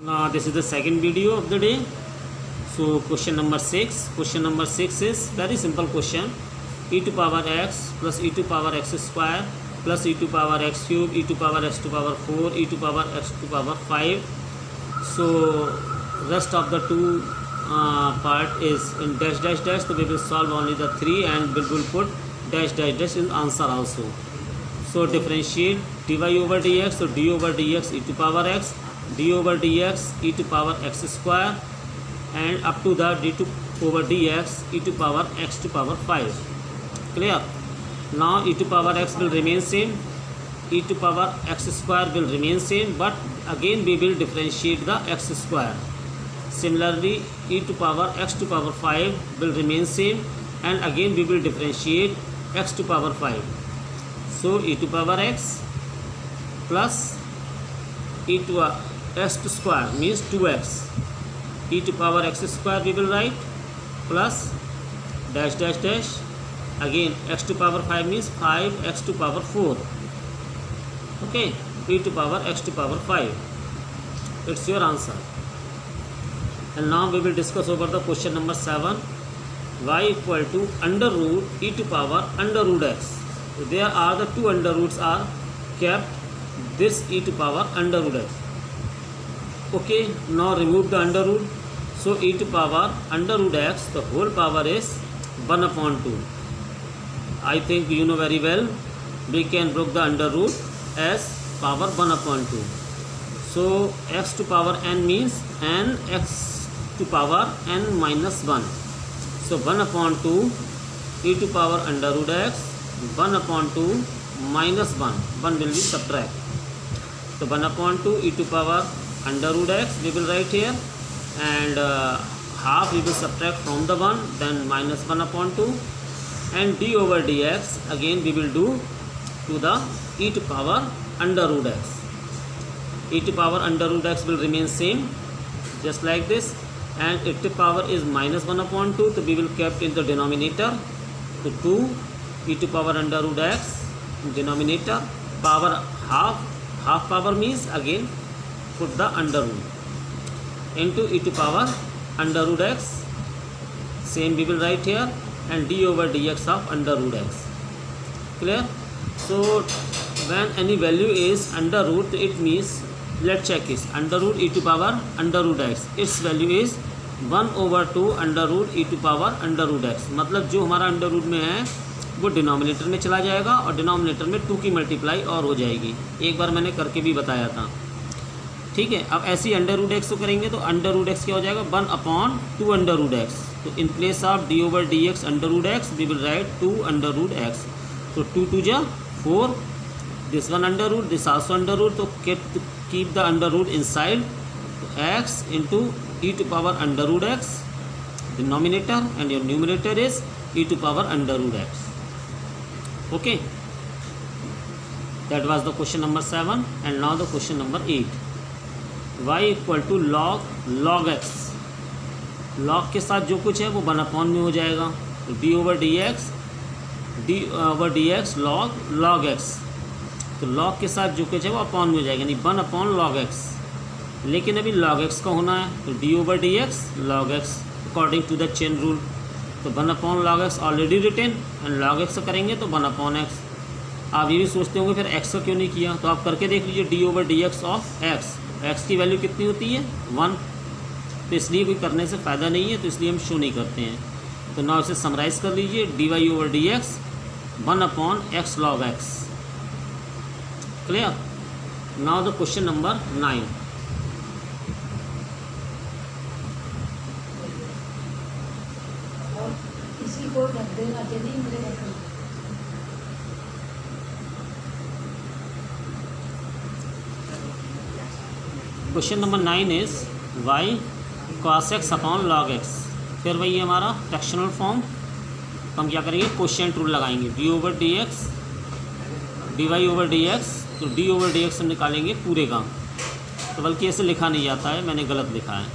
This is the second video of the day. So question number 6. Question number 6 is very simple question. E to power x plus e to power x square plus e to power x cube e to power x to power 4 e to power x to power 5. So rest of the two part is in dash dash dash. So we will solve only the 3 and we will put dash dash dash in answer also. So differentiate dy over dx. So d over dx e to power x, d over dx e to power x square, and up to the d over dx e to power x to power 5. Clear? Now e to power x will remain same, e to power x square will remain same, but again we will differentiate the x square. Similarly, e to power x to power 5 will remain same, and again we will differentiate x to power 5. So e to power x plus e to x to square means 2x. E to power x square we will write plus dash dash dash. Again x to power 5 means 5x to power 4. Okay, e to power x to power 5. It's your answer. And now we will discuss over the question number 7. Y equal to under root e to power under root x. There are the two under roots are kept. This e to power under root x. Okay, now remove the under root. So e to power under root x, the whole power is 1 upon 2. I think you know very well. We can break the under root as power 1 upon 2. So x to power n means n x to power n minus 1. So 1 upon 2 e to power under root x, 1 upon 2 minus 1. 1 will be subtract. So 1 upon 2 e to power under root x we will write here, and half we will subtract from the 1, then minus 1 upon 2, and d over dx again we will do to the e to power under root x. E to power under root x will remain same just like this, and e to power is minus 1 upon 2, so we will kept in the denominator. So 2 e to power under root x denominator, power half power means again put the under root into e to power under root x, same we will write here, and d over dx of under root x. Clear? So when any value is under root, it means, let's check this, under root e to power under root x, its value is 1 over 2 under root e to power under root x. मतलब जो हमारा under root में है वो denominator में चला जाएगा और डिनोमिनेटर में 2 की मल्टीप्लाई और हो जाएगी. एक बार मैंने करके भी बताया था. ठीक है, अब ऐसे ही अंडर रूट एक्स को करेंगे तो अंडर रूट एक्स क्या हो जाएगा, 1 अपॉन 2 अंडर रूट एक्स. तो in place of D over D X under root X we will write 2 under root X. तो 2 2 जा 4, this one under root, this also under root. तो keep the under root inside. X into e to power under root x denominator, and your numerator is e to power under root x. Okay, that was the question number 7. And now the question number 8. Y equal to log x. log के साथ जो कुछ है वो 1 upon में हो जाएगा. तो d over dx log x. तो log के साथ जो कुछ है वो अपॉन में हो जाएगा, यानी 1 अपॉन log x. लेकिन अभी log x का होना है, तो d over dx log x according to the chain rule. तो 1 upon log x already written, and log x का करेंगे तो 1 अपॉन x. आप ये भी सोचते होंगे फिर x का क्यों नहीं किया, तो आप करके देख लीजिए. d over dx of x की वैल्यू कितनी होती है, 1. तो इसलिए कोई करने से फ़ायदा नहीं है, तो इसलिए हम शो नहीं करते हैं. तो ना इसे समराइज़ कर लीजिए, dy over dx 1 upon x log x. Clear? Now the question number 9. Question number 9 is y cos x upon log x. फिर वही है हमारा फ्रैक्शनल फॉर्म. तो हम क्या करेंगे, कोशिएंट रूल लगाएंगे. d over D x d y over D x. तो d ओवर डी एक्स हम निकालेंगे पूरे का. तो बल्कि ऐसे लिखा नहीं जाता है, मैंने गलत लिखा है,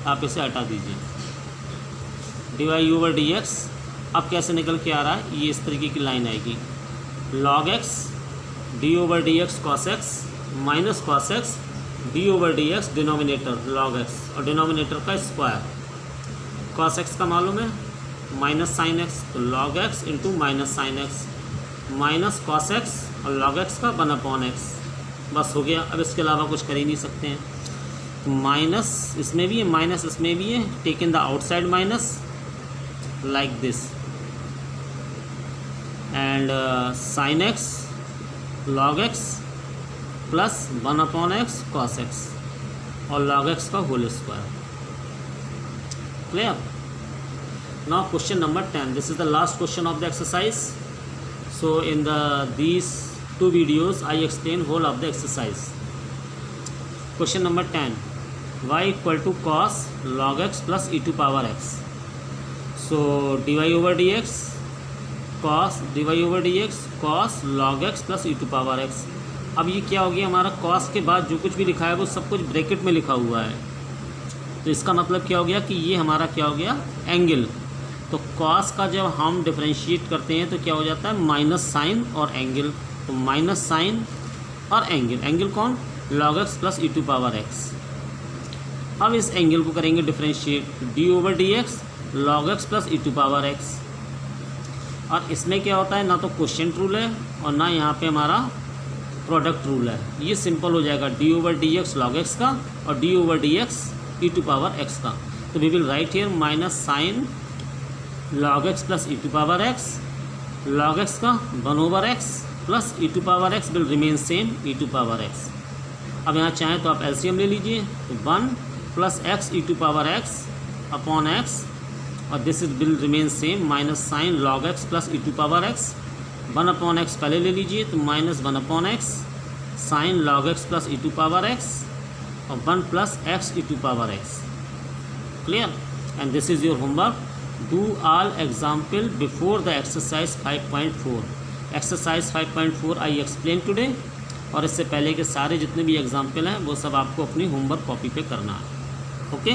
आप इसे हटा दीजिए. dy ओवर डी एक्स अब कैसे निकल के आ रहा है, ये इस तरीके की लाइन आएगी. log x d over D x cos x minus cos x D over D x denominator log x और डिनोमिनेटर का स्क्वायर। कॉस एक्स का मालूम है माइनस साइन एक्स, तो log x into minus sine x minus cos x और log x का 1/x। बस हो गया। अब इसके अलावा कुछ कर ही नहीं सकते हैं। तो माइनस इसमें भी है, माइनस इसमें भी है, take in the outside minus like this and sine x log x plus 1/x cos x और लॉग एक्स का whole square. Clear? Now question number 10. This is the last question of the exercise. So in these two videos I explain whole of the exercise. Question number 10. Y equal to cos log x plus e to power x. So dy over dx cos log x plus e to power x. अब ये क्या हो गया हमारा, cos के बाद जो कुछ भी लिखा है वो सब कुछ ब्रैकेट में लिखा हुआ है। तो इसका मतलब क्या हो गया कि ये हमारा क्या हो गया, एंगल। तो कॉस का जब हम डिफरेंशिएट करते हैं तो क्या हो जाता है, माइनस साइन और एंगल। तो माइनस साइन और एंगल, एंगल कौन, log x plus e to power x. अब इस एंगल को करेंगे differentiate, d over D x log x plus e to power x. और इसमें क्या होता है, ना तो क्वोशिएंट रूल है और ना यहाँ पे हमारा प्रोडक्ट रूल है। ये सिंपल हो जाएगा, d over D x log x का और d over D x e to power x का। तो we will write here minus sign log x plus e to power x, log x का 1/x plus e to power x will remain same e to power x. अब यहाँ चाहें तो आप LCM ले लीजिए, तो 1 plus X e to power X upon X और this is will remain same minus sign log x plus e to power X 1/x पहले ले लीजिए, तो minus 1/x sign log x plus e to power x और 1 plus X e to power X. Clear? And this is your homework. Do all example before the exercise 5.4. Exercise 5.4 I explain today. और इससे पहले के सारे जितने भी example हैं वो सब आपको अपनी होमवर्क कॉपी पे करना है. ओके.